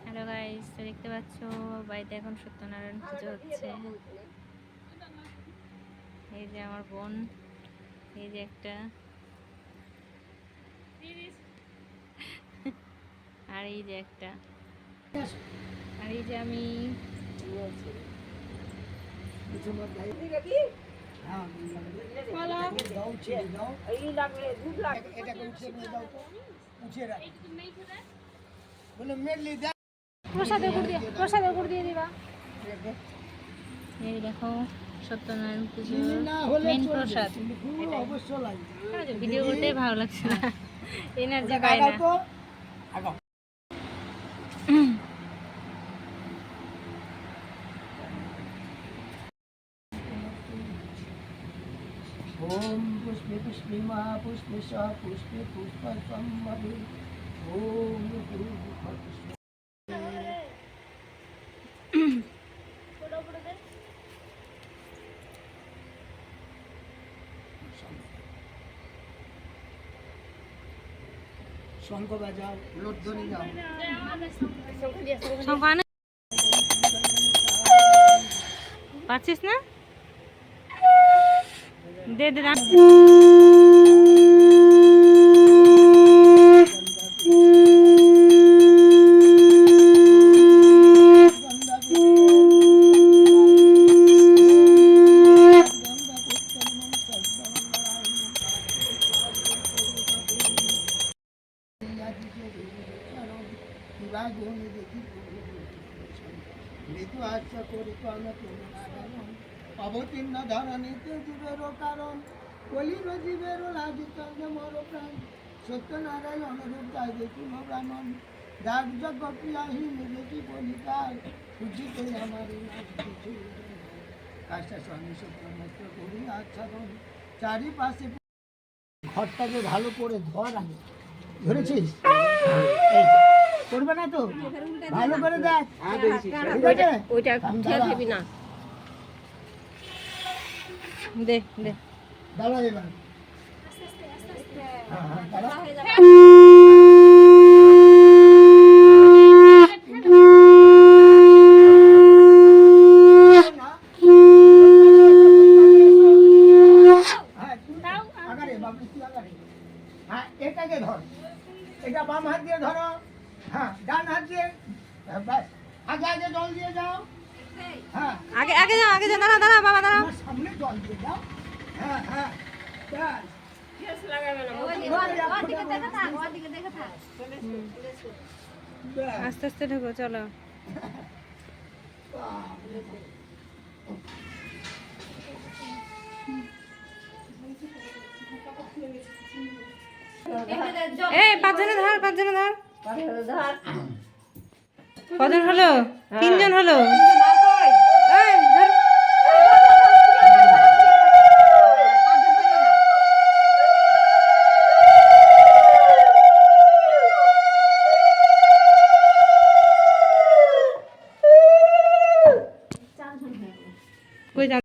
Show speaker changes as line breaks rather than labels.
Hello guys, তো দেখতে পাচ্ছ বাড়িতে এখন সত্যনারায়ণ পুজো হচ্ছে। এই যে আমার বোন, এই যে একটা, আর এই যে একটা, আর এই যে আমি। প্রসাদের উপর দিয়ে দিবা। এই দেখো সত্যনারায়ণ পুজো মেন প্রসাদ। ভিডিও করতে ভালো লাগছে না, এনার্জি পাই না।
ओम पुष्पे पुष्पे महापुष्पे स पुष्पे पुष्पसंभवे ओम শঙ্খ বাজাও, লোকধ্বনি দাও।
পাচ্ছিস না? দে দে না।
অবতীর্ণ ধরণীতে জীবেরও কারণ কলির জীবেরও লাগিত মর প্রাণ সত্যনারায়ণ রূপ তাই দেখি ব্রাহ্মণ যাগ যজ্ঞ প্রিয়াহীন দেখি বলিকার উচিতে আমার কাজটা স্বামী সত্যমস্ত করি আচ্ছাদন চারিপাশে ঘরটাকে ভালো করে ধর আগে ধরেছিস করবে না তো ভালো করে দেখ
ওইটা খেবি না। দে দে
দাঁড়া এবার এটাকে ধর, এটা বাম হাত দিয়ে ধরো, হ্যাঁ ডান হাত দিয়ে আগে আগে জল দিয়ে যাও, হ্যাঁ
আগে আগে যাও, আগে যাও, দাঁড়া দাঁড়া বাবা দাঁড়া,
সামনে জল দিয়ে যাও, হ্যাঁ হ্যাঁ
আস্তে আস্তে ঢোকো, চলো। এই পাঁচজনে ধর, পাঁচজনে ধর। কজন হলো? 3 জন হলো।